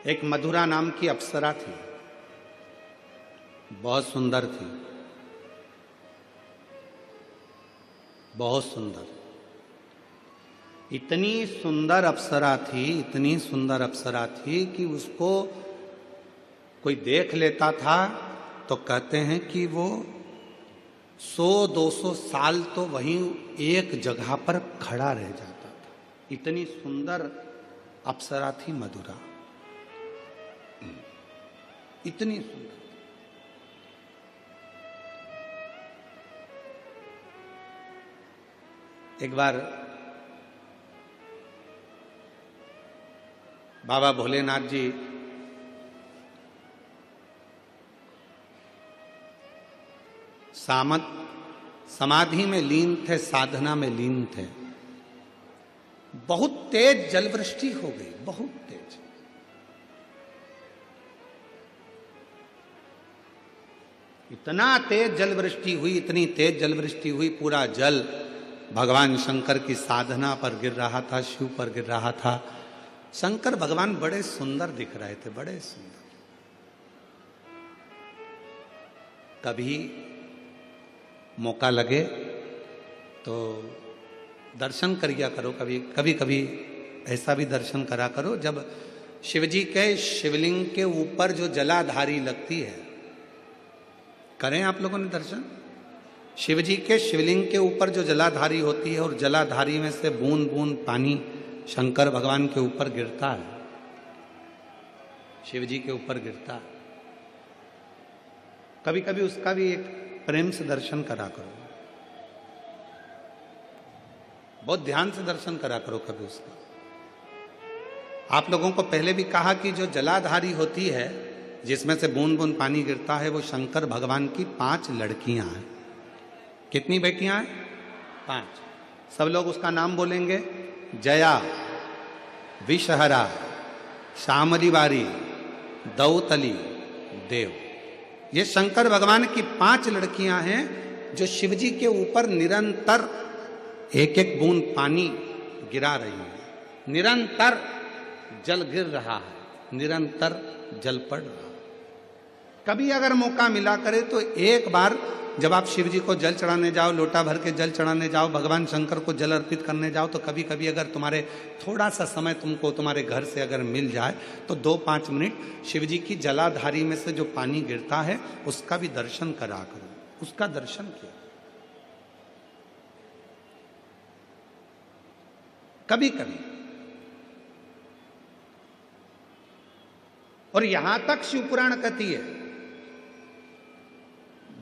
एक मधुरा नाम की अप्सरा थी, बहुत सुंदर थी, बहुत सुंदर। इतनी सुंदर अप्सरा थी, इतनी सुंदर अप्सरा थी कि उसको कोई देख लेता था तो कहते हैं कि वो 100-200 साल तो वहीं एक जगह पर खड़ा रह जाता था। इतनी सुंदर अप्सरा थी मधुरा, इतनी सुंदर। एक बार बाबा भोलेनाथ जी समाधि में लीन थे, साधना में लीन थे। बहुत तेज जलवृष्टि हो गई, बहुत तेज। इतना तेज जलवृष्टि हुई, इतनी तेज जलवृष्टि हुई, पूरा जल भगवान शंकर की साधना पर गिर रहा था, शिव पर गिर रहा था। शंकर भगवान बड़े सुंदर दिख रहे थे, बड़े सुंदर। कभी मौका लगे तो दर्शन करिया करो, कभी कभी ऐसा भी दर्शन करा करो जब शिवजी के शिवलिंग के ऊपर जो जलाधारी लगती है। करें आप लोगों ने दर्शन? शिवजी के शिवलिंग के ऊपर जो जलाधारी होती है और जलाधारी में से बूंद बूंद पानी शंकर भगवान के ऊपर गिरता है, शिवजी के ऊपर गिरता है। कभी कभी उसका भी एक प्रेम से दर्शन करा करो, बहुत ध्यान से दर्शन करा करो कभी उसका। आप लोगों को पहले भी कहा कि जो जलाधारी होती है जिसमें से बूंद बूंद पानी गिरता है, वो शंकर भगवान की 5 लड़कियां हैं। कितनी बेटियां हैं? 5। सब लोग उसका नाम बोलेंगे। जया, विषहरा, शामली बारी, दौतली, देव। ये शंकर भगवान की 5 लड़कियां हैं जो शिवजी के ऊपर निरंतर एक एक बूंद पानी गिरा रही है। निरंतर जल गिर रहा है, निरंतर जल पड़ रहा है। कभी अगर मौका मिला करे तो एक बार जब आप शिव जी को जल चढ़ाने जाओ, लोटा भर के जल चढ़ाने जाओ, भगवान शंकर को जल अर्पित करने जाओ, तो कभी कभी अगर तुम्हारे थोड़ा सा समय तुमको तुम्हारे घर से अगर मिल जाए तो 2-5 मिनट शिव जी की जलाधारी में से जो पानी गिरता है उसका भी दर्शन करा करो, उसका दर्शन किया कभी कभी। और यहां तक शिव पुराण कहती है,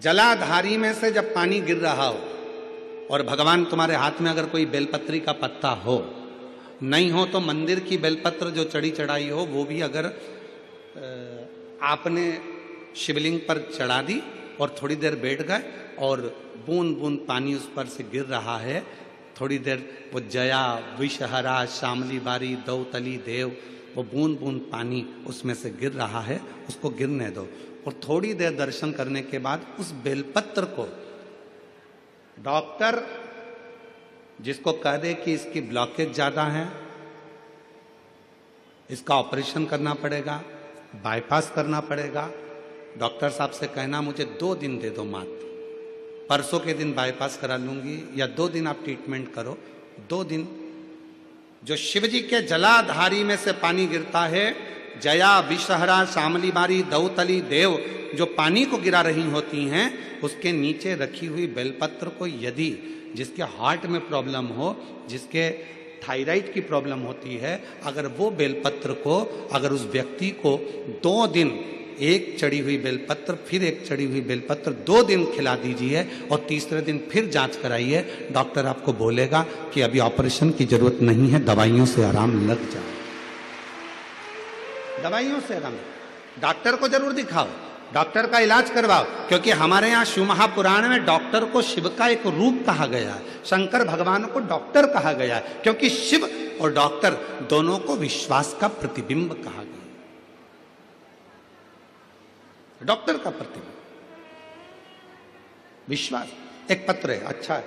जलाधारी में से जब पानी गिर रहा हो और भगवान तुम्हारे हाथ में अगर कोई बेलपत्री का पत्ता हो, नहीं हो तो मंदिर की बेलपत्र जो चढ़ी चढ़ाई हो वो भी अगर आपने शिवलिंग पर चढ़ा दी और थोड़ी देर बैठ गए और बूंद बूंद पानी उस पर से गिर रहा है, थोड़ी देर वो जया, विषहरा, शामली बारी, दौतली, देव, वो बूंद बूंद पानी उसमें से गिर रहा है, उसको गिरने दो। और थोड़ी देर दर्शन करने के बाद उस बेलपत्र को डॉक्टर जिसको कह दे कि इसकी ब्लॉकेज ज्यादा है, इसका ऑपरेशन करना पड़ेगा, बाईपास करना पड़ेगा, डॉक्टर साहब से कहना मुझे 2 दिन दे दो मात्र, परसों के दिन बाईपास करा लूंगी, या 2 दिन आप ट्रीटमेंट करो। 2 दिन जो शिवजी के जलाधारी में से पानी गिरता है, जया, विषहरा, शामली बारी, दौतली, देव, जो पानी को गिरा रही होती हैं, उसके नीचे रखी हुई बेलपत्र को यदि जिसके हार्ट में प्रॉब्लम हो, जिसके थायराइड की प्रॉब्लम होती है, अगर वो बेलपत्र को अगर उस व्यक्ति को 2 दिन एक चढ़ी हुई बेलपत्र, फिर एक चढ़ी हुई बेलपत्र 2 दिन खिला दीजिए और तीसरे दिन फिर जांच कराइए, डॉक्टर आपको बोलेगा कि अभी ऑपरेशन की जरूरत नहीं है, दवाइयों से आराम लग जाए, दवाइयों से आराम। डॉक्टर को जरूर दिखाओ, डॉक्टर का इलाज करवाओ, क्योंकि हमारे यहाँ शिव महापुराण में डॉक्टर को शिव का एक रूप कहा गया है, शंकर भगवान को डॉक्टर कहा गया है, क्योंकि शिव और डॉक्टर दोनों को विश्वास का प्रतिबिंब कहा गया। डॉक्टर का प्रतिबिंब विश्वास। एक पत्र है, अच्छा है,